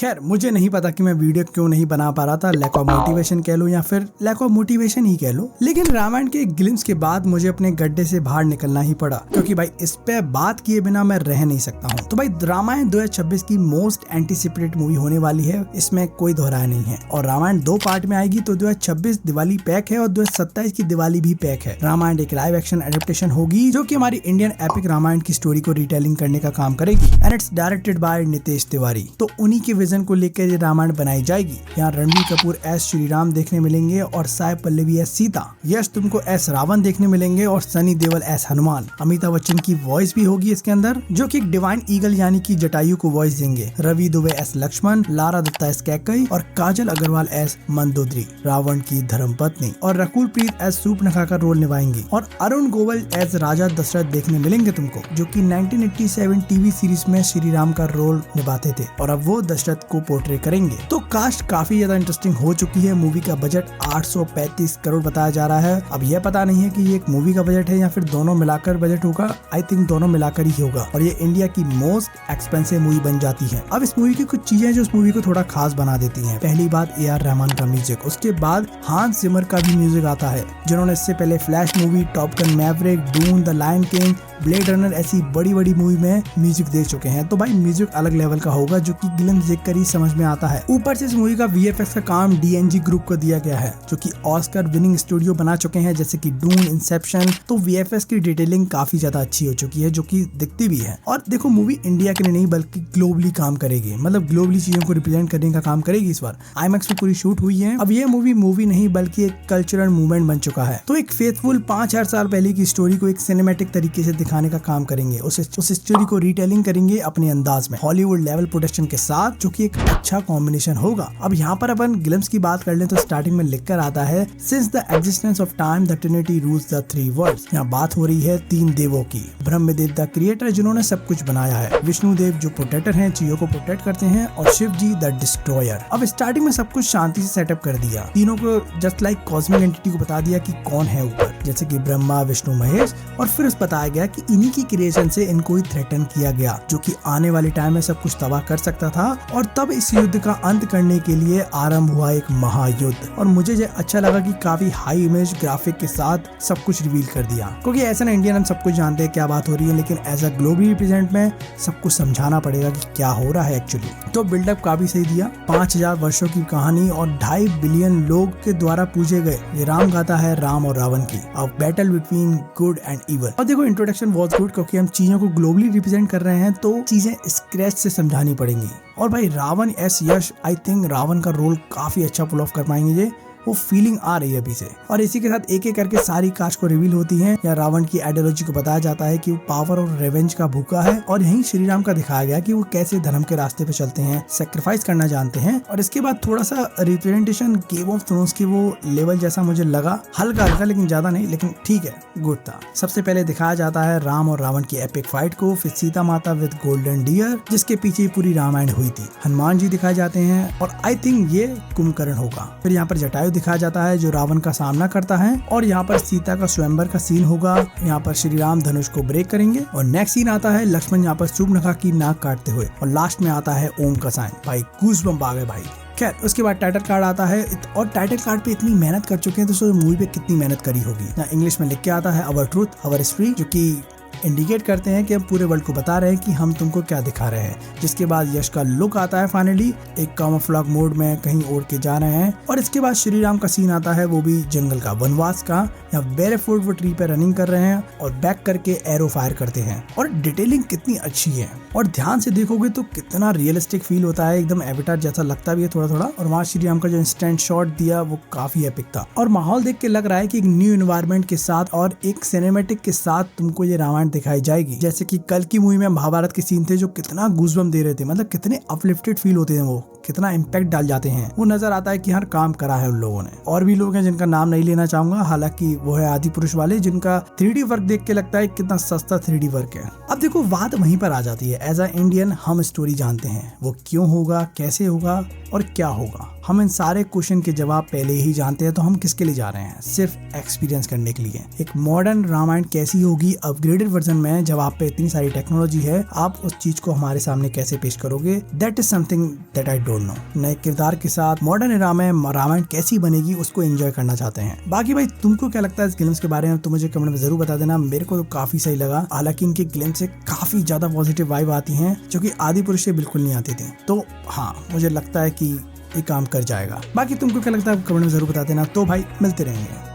खैर मुझे नहीं पता कि मैं वीडियो क्यों नहीं बना पा रहा था, लैक ऑफ मोटिवेशन कह लो या फिर लैक ऑफ मोटिवेशन ही कह लो, लेकिन रामायण के ग्लिम्स के बाद मुझे अपने गड्ढे से बाहर निकलना ही पड़ा, क्योंकि भाई इस पे बात किए बिना मैं रह नहीं सकता हूँ। तो भाई रामायण 2026 की मोस्ट एंटीसिपेटेड मूवी होने वाली है, इसमें कोई दोहराया नहीं है। और रामायण 2 पार्ट में आएगी, तो 2026 दिवाली पैक है और 2027 की दिवाली भी पैक है। रामायण एक लाइव एक्शन एडेप्टेशन होगी जो कि हमारी इंडियन एपिक रामायण की स्टोरी को रिटेलिंग करने का काम करेगी, and it's directed by Nitesh Tiwari. तो उन्हीं के विजन को लेकर ये रामायण बनाई जाएगी। यहाँ रणबीर कपूर एस श्री राम देखने मिलेंगे और साई पल्लवी एस सीता, यश तुमको एस रावण देखने मिलेंगे और सनी देओल एस हनुमान। अमिताभ बच्चन की वॉइस भी होगी इसके अंदर, जो कि एक डिवाइन ईगल यानी कि जटायु को वॉइस देंगे। रवि दुबे एस लक्ष्मण, लारा दत्ता एस कैकई और काजल अग्रवाल एस मंदोदरी रावण की धर्मपत्नी, और रकुल प्रीत एस सूर्पनखा का रोल निभाएंगी। और अरुण गोविल एस राजा दशरथ देखने मिलेंगे तुमको, जो कि 1987 टीवी सीरीज में श्री राम का रोल निभाते थे और अब वो दशरथ को पोर्ट्रे करेंगे। तो कास्ट काफी ज्यादा इंटरेस्टिंग हो चुकी है। मूवी का बजट 835 करोड़ बताया जा रहा है। अब यह पता नहीं है कि ये एक मूवी का बजट है या फिर दोनों मिलाकर बजट होगा। आई थिंक दोनों मिलाकर ही होगा और ये इंडिया की मोस्ट एक्सपेंसिव मूवी बन जाती है। अब इस मूवी की कुछ चीजें जो इस मूवी को थोड़ा खास बना देती हैं। पहली बात AR रहमान का म्यूजिक, उसके बाद हांस जिमर का भी म्यूजिक आता है, जिन्होंने इससे पहले Flash movie, Top Gun Maverick, Dune, The Lion King, Blade Runner ऐसी बड़ी बड़ी मूवी में म्यूजिक दे चुके हैं। तो भाई म्यूजिक अलग लेवल का होगा, जो कि ग्लिम्स देखकर ही समझ में आता है। ऊपर से इस मूवी का VFX का काम DNG ग्रुप को दिया गया है, जो कि ऑस्कर विनिंग स्टूडियो बना चुके हैं, जैसे कि डून, इंसेप्शन। तो VFX की डिटेलिंग काफी ज्यादा अच्छी हो चुकी है, जो कि दिखती भी है। और देखो मूवी इंडिया के लिए नहीं बल्कि ग्लोबली काम करेगी, मतलब ग्लोबली चीजों को रिप्रेजेंट करने का काम करेगी। इस बार IMAX में पूरी शूट हुई है। अब ये मूवी नहीं बल्कि एक कल्चरल मूवमेंट बन चुका है। तो एक फेथफुल 5000 साल पहले की स्टोरी को एक सिनेमैटिक तरीके से दिखाने का काम करेंगे। उस स्टोरी को रिटेलिंग करेंगे अपने अंदाज में, हॉलीवुड लेवल प्रोडक्शन के साथ, जो कि एक अच्छा कॉम्बिनेशन होगा। अब यहाँ पर अपन ग्लिम्स की बात कर लें तो स्टार्टिंग में लिखकर आता है, since the existence of time the trinity rules the 3 worlds. यहाँ बात हो रही है 3 देवों की। ब्रह्मदेव द क्रिएटर, जिन्होंने सब कुछ बनाया है, विष्णु देव जो प्रोटेक्टर हैं, चीजों को प्रोटेक्ट करते हैं, और शिव जी द डिस्ट्रॉयर। अब स्टार्टिंग में सब कुछ शांति से सेटअप कर दिया, तीनों को जस्ट लाइक कॉस्मिक एंटिटी को बता दिया कि कौन है ऊपर, जैसे कि ब्रह्मा, विष्णु, महेश। और फिर बताया गया कि इन्हीं की क्रिएशन से इनको ही थ्रेटन किया गया, जो कि आने वाले टाइम में सब कुछ तबाह कर सकता था। और तब इस युद्ध का अंत करने के लिए आरंभ हुआ एक महायुद्ध। और मुझे अच्छा लगा कि काफी हाई इमेज ग्राफिक के साथ सब कुछ रिवील कर दिया, क्योंकि ऐसा ना इंडियन हम सब कुछ जानते हैं क्या बात हो रही है, लेकिन एज अ ग्लोबल रिप्रेजेंट में सब कुछ समझाना पड़ेगा कि क्या हो रहा है एक्चुअली। तो बिल्डअप काफी सही दिया। 5000 वर्षों की कहानी और 2.5 बिलियन लोग के द्वारा पूजे गए ये राम गाथा है राम और रावण की, a battle between good and evil. और देखो इंट्रोडक्शन वाज गुड, क्योंकि हम चीजों को ग्लोबली रिप्रेजेंट कर रहे हैं, तो चीजें स्क्रैच से समझानी पड़ेंगी। और भाई Ravan as Yash, I think Ravan का रोल काफी अच्छा पुल ऑफ कर पाएंगे ये, वो फीलिंग आ रही है अभी से। और इसी के साथ एक एक करके सारी कास्ट को रिवील होती है। या रावण की आइडियोलॉजी को बताया जाता है कि वो पावर और रेवेंज का भूखा है, और यहीं श्री राम का दिखाया गया कि वो कैसे धर्म के रास्ते पे चलते हैं, सेक्रीफाइस करना जानते हैं। और इसके बाद थोड़ा सा रिप्रेजेंटेशन गेम ऑफ थ्रोन्स की वो लेवल जैसा मुझे लगा, हल्का हल्का लेकिन ज्यादा नहीं, लेकिन ठीक है, गुड था। सबसे पहले दिखाया जाता है राम और रावण की एपिक फाइट को, फिर सीता माता विद गोल्डन डियर, जिसके पीछे पूरी रामायण हुई थी। हनुमान जी दिखाए जाते हैं और आई थिंक ये कुंभकर्ण होगा। फिर यहाँ पर जटायु दिखाया जाता है जो रावण का सामना करता है, और यहाँ पर सीता का स्वयंवर का सीन होगा। यहाँ पर श्री राम धनुष को ब्रेक करेंगे और नेक्स्ट सीन आता है लक्ष्मण यहाँ पर सूर्पनखा की नाक काटते हुए, और लास्ट में आता है ओम का साइन। भाई गूज़बम्प आ गए भाई। खैर उसके बाद टाइटल कार्ड आता है, और टाइटल कार्ड पे इतनी मेहनत कर चुके हैं तो सोचो मूवी पे कितनी मेहनत करी होगी। यहाँ इंग्लिश में लिख के आता है अवर ट्रूथ अवर हिस्ट्री, जो कि इंडिकेट करते हैं कि हम पूरे वर्ल्ड को बता रहे हैं कि हम तुमको क्या दिखा रहे हैं। जिसके बाद यश का लुक आता है फाइनली, एक कामोफ्लेज मोड में कहीं उड़ के जा रहे हैं। और इसके बाद श्री राम का सीन आता है, वो भी जंगल का, वनवास का। यहाँ बेरफुट वो ट्री पे रनिंग कर रहे हैं और बैक करके एरो फायर करते हैं। और डिटेलिंग कितनी अच्छी है, और ध्यान से देखोगे तो कितना रियलिस्टिक फील होता है, एकदम एविटार जैसा लगता भी है थोड़ा थोड़ा। और वहाँ श्री राम का जो इंस्टेंट शॉट दिया वो काफी एपिक था, और माहौल देख के लग रहा है कि एक न्यू एनवायरनमेंट के साथ और एक सिनेमैटिक के साथ तुमको ये रामायण दिखाई जाएगी। जैसे कि कल की मूवी में महाभारत के सीन थे जो कितना गूज़बम्प दे रहे थे, मतलब कितने अपलिफ्टेड फील होते हैं, वो कितना इम्पैक्ट डाल जाते हैं। वो नजर आता है कि हर काम करा है उन लोगों ने। और भी लोग हैं जिनका नाम नहीं लेना चाहूंगा, हालांकि वो है आदि पुरुष वाले, जिनका 3D वर्क देख के लगता है कितना सस्ता 3D वर्क है। अब देखो बात वहीं पर आ जाती है, एज अ इंडियन हम स्टोरी जानते हैं, वो क्यों होगा, कैसे होगा और क्या होगा। हम इन सारे क्वेश्चन के जवाब पहले ही जानते हैं, तो हम किसके लिए जा रहे हैं, सिर्फ एक्सपीरियंस करने के लिए। एक मॉडर्न रामायण कैसी होगी अपग्रेडेड वर्जन में, जब आप पे इतनी सारी टेक्नोलॉजी है, आप उस चीज को हमारे सामने कैसे पेश करोगे, that is something that I don't don't know. नए किरदार के साथ मॉडर्न एरा में रामायण कैसी बनेगी उसको एंजॉय करना चाहते हैं। बाकी भाई तुमको क्या लगता है इस ग्लिम्स के बारे में, तो मुझे कमेंट में जरूर बता देना। मेरे को तो काफी सही लगा, हालांकि इनके ग्लिम्स से काफी ज्यादा पॉजिटिव वाइब आती है जो कि आदिपुरुष से बिल्कुल नहीं आती थी। तो हाँ, मुझे लगता है कि ये काम कर जाएगा। बाकी तुमको क्या लगता है कमेंट में जरूर बता देना। तो भाई मिलते रहेंगे।